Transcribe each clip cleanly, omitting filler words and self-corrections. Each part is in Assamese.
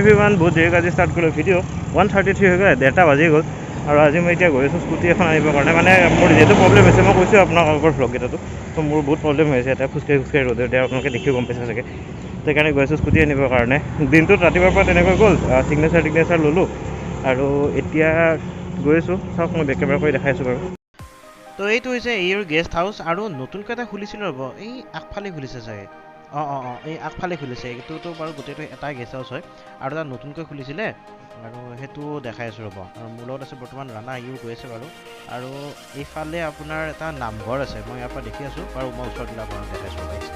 এভৰিৱান বহুত দেৰিকৈ আজি ষ্টাৰ্ট কৰিলোঁ ভিডিঅ' 1:33 হৈ গ'ল 1:30 বাজি গ'ল আৰু আজি মই এতিয়া গৈ আছোঁ স্কুটি এখন আনিবৰ কাৰণে মানে মোৰ যিহেতু প্ৰব্লেম হৈছে মই কৈছোঁ আপোনাক আগৰ ভ্লগ এটাতো তো মোৰ বহুত প্ৰব্লেম হৈছে এতিয়া খোজকাঢ়ি ৰ'দত এতিয়া আপোনালোকে দেখিও গম পাইছে চাগে সেইকাৰণে গৈ আছোঁ স্কুটি আনিবৰ কাৰণে দিনটোত ৰাতিপুৱাৰ পৰা তেনেকৈ গ'ল ছিগনেচাৰ ল'লোঁ আৰু এতিয়া গৈ আছোঁ চাওক মই বেক কেমেৰা কৰি দেখাইছোঁ বাৰু। তো এইটো হৈছে এইৰ গেষ্ট হাউচ আৰু নতুনকৈ এটা খুলিছিল ৰ'ব এই আগফালে খুলিছে চাগে এই আগফালে খুলিছে এইটোতো বাৰু গোটেইটো এটাই গেষ্ট হাউচ হয় আৰু এটা নতুনকৈ খুলিছিলে আৰু সেইটো দেখাই আছোঁ ৰ'ব আৰু মোৰ লগত আছে বৰ্তমান ৰাণা ইও গৈ আছে বাৰু আৰু এইফালে আপোনাৰ এটা নামঘৰ আছে মই ইয়াৰ পৰা দেখি আছোঁ বাৰু মই ওচৰত দিলে আপোনাক দেখাইছোঁ আহিছে।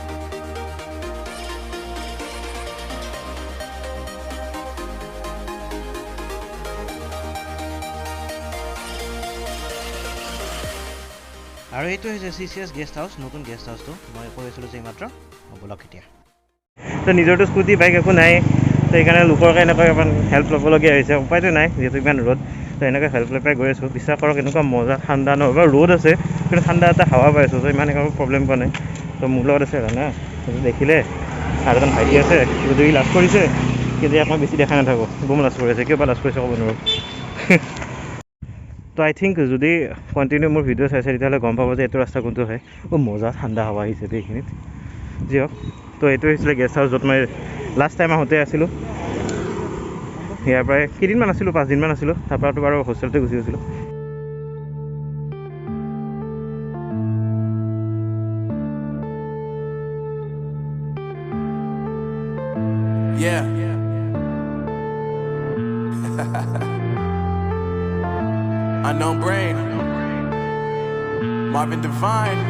আৰু এইটো হৈছে CCS গেষ্ট হাউচ নতুন গেষ্ট হাউচটো মই কৈ আছিলোঁ যে এইমাত্ৰ ব'লক এতিয়া তো নিজৰটো স্কুটি বাইক একো নাই তো সেইকাৰণে লোকৰকৈ এনেকৈ অকণ হেল্প ল'বলগীয়া হৈছে উপায়তো নাই যিহেতু ইমান ৰ'দ তো এনেকৈ হেল্প লৈ পাই গৈ আছোঁ বিশ্বাস কৰক এনেকুৱা মজা ঠাণ্ডা নহয় বাৰু ৰ'দ আছে কিন্তু ঠাণ্ডা এটা হাৱা পাই আছোঁ তো ইমান একো প্ৰব্লেম পোৱা নাই তো মোৰ লগত আছে ৰাণা দেখিলে আৰু এজন ভাইটি আছে যদি লাজ কৰিছে কিন্তু ইয়াক মই বেছি দেখা নাথাকোঁ বম লাজ কৰি আছে কিয় বা লাজ কৰিছে ক'ব নোৱাৰোঁ। তো আই থিংক যদি কণ্টিনিউ মোৰ ভিডিঅ' চাইছে তেতিয়াহ'লে গম পাব যে এইটো ৰাস্তা কোনটো হয় মজা ঠাণ্ডা হাৱা আহিছে দেই এইখিনিত যি হওক তো এইটো হৈছিলে গেষ্ট হাউচ য'ত মই লাষ্ট টাইম আহোঁতে আছিলোঁ ইয়াৰ পৰাই কেইদিনমান আছিলোঁ 5 দিনমান আছিলোঁ তাৰপৰাতো বাৰু হোষ্টেলতে গুচি গৈছিলোঁ। Unknown Brain, Marvin Devine.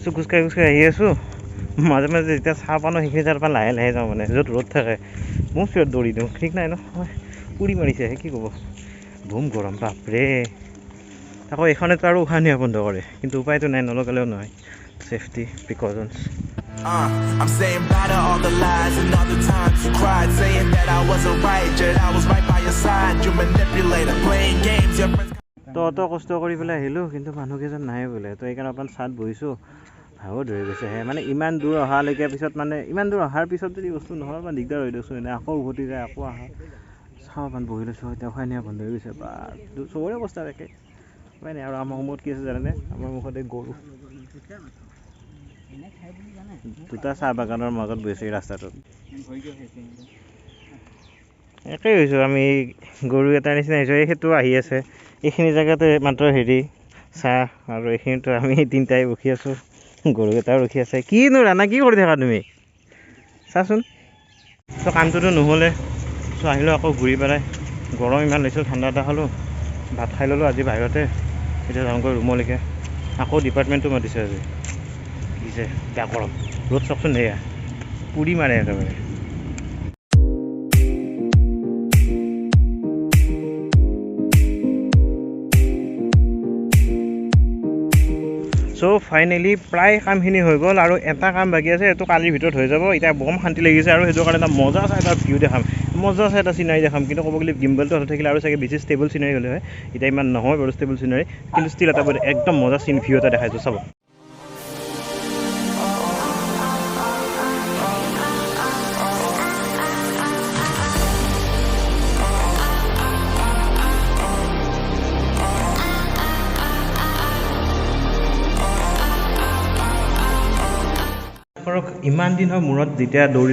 চ' খোজকাঢ়ি আহি আছোঁ মাজে মাজে যেতিয়া চাহ পাওঁ সেইখিনি তাৰ পৰা লাহে যাওঁ মানে য'ত ৰ'দ থাকে মোৰ স্পীডত দৌৰি দিওঁ ঠিক নাই ন পুৰি মাৰিছেহে কি ক'ব বুম গৰম বাপৰে আকৌ এইখনেতো আৰু উশাহ নিয়া বন্ধ কৰে কিন্তু উপায়তো নাই নলগালেও নহয় safety precautions. I'm saying bye to all the lies and all the times you cried, saying that I wasn't right, yet I was right by your side. You manipulator, playing games, your friends. তো অত কষ্ট কৰি পেলাই আহিলোঁ কিন্তু মানুহকেইজন নাই বোলে তো এইকাৰণে অকণ চাত বহিছোঁ ভাগৰ ধৰি গৈছেহে মানে ইমান দূৰ অহালৈকে পিছত মানে ইমান দূৰ অহাৰ পিছত যদি বস্তু নহয় বা দিগদাৰ হৈ দিয়কচোন এনে আকৌ উভতি যায় আকৌ আহা চাওঁ অকণ বহি লৈছোঁ এতিয়া উশাহ নিয়া বন্ধ হৈ গৈছে বা চবৰে অৱস্থা একে উপায় নাই আৰু আমাৰ সময়ত কি আছে জানেনে আমাৰ মুখতে গৰু দুটা চাহ বাগানৰ মাজত বহিছে এই ৰাস্তাটোত একেই হৈছোঁ আমি গৰু এটাৰ নিচিনা হৈছোঁ এই সেইটো আহি আছে এইখিনি জেগাতে মাত্ৰ হেৰি চাহ আৰু এইখিনিতো আমি তিনিটাই ৰখি আছোঁ গৰুকেইটাও ৰখি আছে কিনো ৰাণা কি কৰি থাকা তুমি চাচোন চ' কামটোতো নহ'লে চ' আহিলোঁ আকৌ ঘূৰি পেলাই গৰম ইমান লৈছোঁ ঠাণ্ডা এটা খালোঁ ভাত খাই ল'লোঁ আজি বাহিৰতে এতিয়া যাওঁগৈ ৰুমলৈকে আকৌ ডিপাৰ্টমেণ্টটো মাতিছে আজি কি যে বেয়া গৰম ৰ'দ চাওকচোন এয়া পুৰি মাৰে একেবাৰে। চ' ফাইনেলি প্ৰায় কামখিনি হৈ গ'ল আৰু এটা কাম বাকী আছে সেইটো কালিৰ ভিতৰত হৈ যাব এতিয়া বম শান্তি লাগিছে আৰু সেইটো কাৰণে এটা মজা চাই এটা ভিউ দেখাম মজা চাই এটা চিনাৰী দেখাম কিন্তু ক'ব গ'লে গিম্বলটো হাতত থাকিলে আৰু চাগে বেছি ষ্টেবল চিনাৰী হ'লে হয় এতিয়া ইমান নহয় বাৰু ষ্টেবল চিনাৰী কিন্তু ষ্টিল এটা একদম মজা ভিউ এটা দেখাইছোঁ চাব। ইমান দিনৰ মূৰত যেতিয়া দৌৰি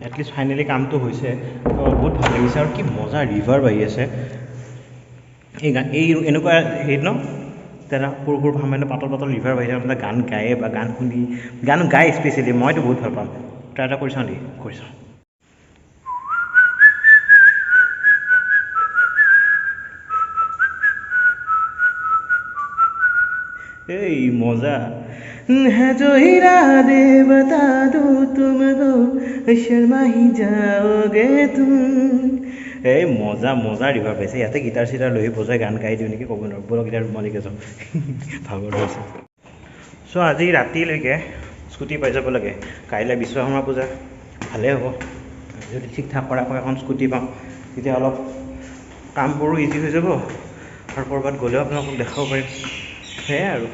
এটলিষ্ট ফাইনেলি কামটো হৈছে তো বহুত ভাল লাগিছে আৰু কি মজা ৰিভাৰ বাঢ়ি আছে এই এনেকুৱা হেৰিত ন তেতিয়া সৰু সামান্য পাতল ৰিভাৰ বাঢ়ি থাকে গান গায়ে বা গান শুনি গান গাই স্পেচিয়েলি মইতো বহুত ভাল পাম ট্ৰাই এটা কৰি চাওঁ নেকি কৰি চাওঁ। এই মজা है जो इरादे बता दूं तुमको शर्मा ही जाओगे तुम এই মজা ৰিভাৰ পাইছে ইয়াতে গিটাৰ চিটাৰ লৈ বজাই গান গাই দিওঁ নেকি ক'ব নোৱাৰোঁ বলক গিটাৰ ৰুমালিকে যাওঁ ভাগৰ হৈছে। চ' আজি ৰাতিলৈকে স্কুটি পাই যাব লাগে কাইলৈ বিশ্বকৰ্মা পূজা ভালেই হ'ব যদি ঠিক ঠাক কৰাকৈ এখন স্কুটি পাওঁ তেতিয়া অলপ কামবোৰো ইজি হৈ যাব আৰু ক'ৰবাত গ'লেও আপোনালোকক দেখাব পাৰিম সেয়াই আৰু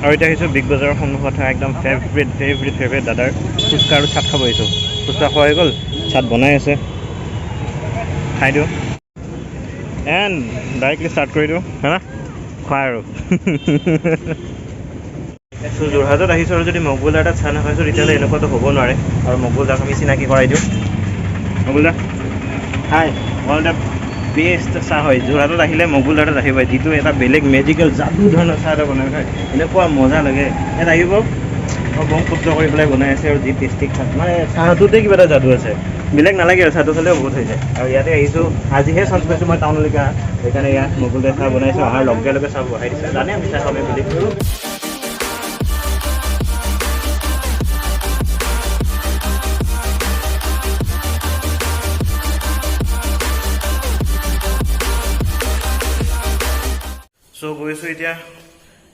আৰু এতিয়া আহিছোঁ বিগ বজাৰৰ সন্মুখত থকা একদম ফেভৰেট দাদাৰ ফুচকা আৰু চাট খাব আহিছোঁ। ফুচকা খোৱা হৈ গ'ল, চাট বনাই আছে, খাই দিওঁ এণ্ড ডাইৰেক্টলি ষ্টাৰ্ট কৰি দিওঁ হা খোৱা আৰু। চ' যোৰহাটত আহিছোঁ আৰু যদি মকবুল দাৰ তাত চাহ নাখাইছোঁ তেতিয়াহ'লে এনেকুৱাতো হ'ব নোৱাৰে। আৰু মকবুল দাক আমি চিনাকি কৰাই দিওঁ। মকবুল দা হাই, ওৱান অফ দ্য বেষ্ট চাহ হয়। যোৰহাটত আহিলে মকবুল দাৰ তাত আহিব, যিটো এটা বেলেগ মেজিকেল যাদু ধৰণৰ চাহ এটা বনাই খায়, এনেকুৱা মজা লাগে। ইয়াত আহিব বম কষ্ট কৰি পেলাই বনাই আছে আৰু যি টেষ্টি খায়, মানে চাহটোতে কিবা এটা যাদু আছে, বেলেগ নালাগে আৰু চাহটো খালেও বহুত হৈ যায়। আৰু ইয়াতে আহিছোঁ, আজিহে চান্স পাইছোঁ মই টাউনলৈকে অহা, সেইকাৰণে ইয়াত মকবুল দাই চাহ বনাইছোঁ, অহাৰ লগে লগে চাহ বহাই দিছে, জানে আমি চাহ খামেই বুলি। চ' গৈছোঁ এতিয়া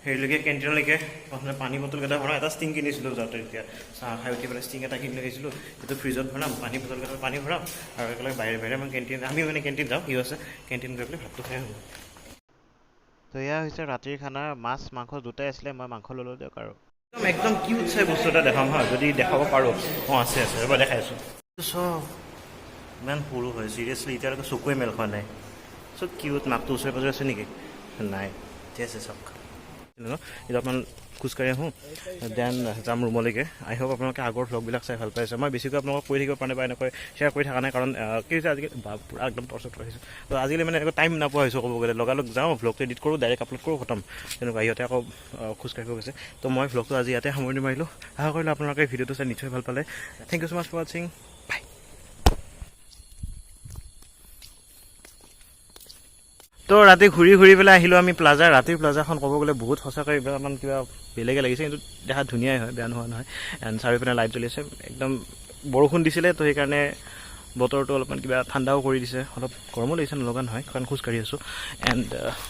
হেৰিলৈকে, কেণ্টিনলৈকে। প্ৰথমে পানী বটলকেইটা ভৰাওঁ, এটা ষ্টিং কিনিছিলোঁ যাওঁতে, এতিয়া চাহ খাই উঠি পেলাই ষ্টিং এটা কিনি লৈ আহিছিলোঁ, সেইটো ফ্ৰিজত ভৰাম, পানী বটলকেইটা পানী ভৰাম আৰু একেলগে বাহিৰে মই কেণ্টিন, আমি মানে কেণ্টিন যাওঁ, সিও আছে কেণ্টিন গৈ পেলাই ভাতটো খাই আহোঁ। তো এয়া হৈছে ৰাতিৰ খানা, মাছ মাংস দুটাই আছিলে, মই মাংস ল'লোঁ দিয়ক। আৰু একদম কিউট চাই বস্তু এটা দেখাম হা, যদি দেখাব পাৰোঁ। আছে ৰ'বা দেখাই আছোঁ। চব ইমান সৰু হয়, চিৰিয়াছলি এতিয়ালৈকে চকুৱে মেল খোৱা নাই। চব কিউট, নাকটো ওচৰে পাজৰে আছে নেকি? নাই, ঠিক আছে চাওক। এতিয়া অকণমান খোজকাঢ়ি আহোঁ, দেন যাম ৰুমলৈকে। আই হোপ আপোনালোকে আগৰ ভ্লগবিলাক চাই ভাল পাইছে। মই বেছিকৈ আপোনালোকক কৈ থাকিব পৰা নাই বা এনেকৈ শ্বেয়াৰ কৰি থকা নাই, কাৰণ কি হৈছে আজিকালি পূৰা একদম টৰ্চাৰ ৰাখিছোঁ। তো আজিকালি মানে এনেকৈ টাইম নোপোৱা হৈছোঁ ক'ব গ'লে, লগালগ যাওঁ, ভ্লগটো এডিট কৰোঁ, ডাইৰেক্ট আপলোড কৰোঁ, খতম। তেনেকুৱা ইহঁতে আকৌ খোজকাঢ়িব গৈছে। তো মই ভ্লগটো আজি ইয়াতে সামৰণি মাৰিলোঁ। আশা কৰিলোঁ আপোনালোকে ভিডিঅ'টো চাই নিশ্চয় ভাল পালে। Thank you so' much for ৱাচিং। বাই। তো ৰাতি ঘূৰি পেলাই আহিলোঁ আমি প্লাজা। ৰাতিৰ প্লাজাখন ক'ব গ'লে বহুত সঁচাকৈ অলপমান কিবা বেলেগে লাগিছে, কিন্তু দেখাত ধুনীয়াই হয়, বেয়া নোহোৱা নহয়। এণ্ড চাৰিওপিনে লাইট জ্বলি আছে, একদম বৰষুণ দিছিলে, তো সেইকাৰণে বতৰটো অলপমান কিবা ঠাণ্ডাও কৰি দিছে, অলপ গৰমো লাগিছে, নলগা নহয়, কাৰণ খোজকাঢ়ি আছোঁ। এণ্ড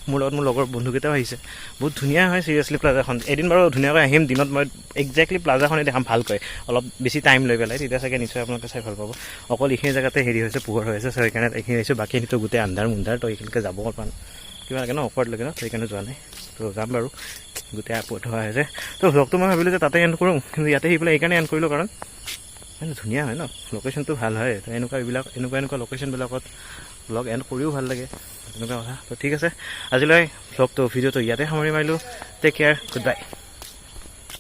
মোৰ লগত মোৰ লগৰ বন্ধুকেইটাও আহিছে। বহুত ধুনীয়া হয় চিৰিয়াছলি প্লাজাখন। এদিন বাৰু ধুনীয়াকৈ আহিম, দিনত মই একজেক্টলি প্লাজাখনেই দেখাম ভালকৈ, অলপ বেছি টাইম লৈ পেলাই, তেতিয়া চাগে নিশ্চয় আপোনালোকে চাই ভাল পাব। অকল এইখিনি জেগাতে হেৰি হৈছে, পোহৰ হৈ আছে, চ' সেইকাৰণে এইখিনি আহিছোঁ। বাকীখিনিতো গোটেই আন্ধাৰ মুন্ধাৰ, তো এইখিনিকে যাব অলপমান কিবা লাগে ন, অকৱাৰ্ড লাগে ন, সেইকাৰণে যোৱা নাই। তো যাম বাৰু, গোটেই আপলোড হোৱা হৈছে। তো ভ্লগটো মই ভাবিলোঁ যে তাতে এণ্ড কৰোঁ, কিন্তু ইয়াতে আহি পেলাই এইকাৰণে এণ্ড কৰিলোঁ, কাৰণ মানে ধুনীয়া হয় ন, লোকেশ্যনটো ভাল হয়। তো এনেকুৱা লোকেশ্যনবিলাকত ভ্লগ এণ্ড কৰিও ভাল লাগে, তেনেকুৱা কথা। তো ঠিক আছে, আজিলৈ ভিডিঅ'টো ইয়াতে সামৰি মাৰিলোঁ। টেক কেয়াৰ, গুড বাই।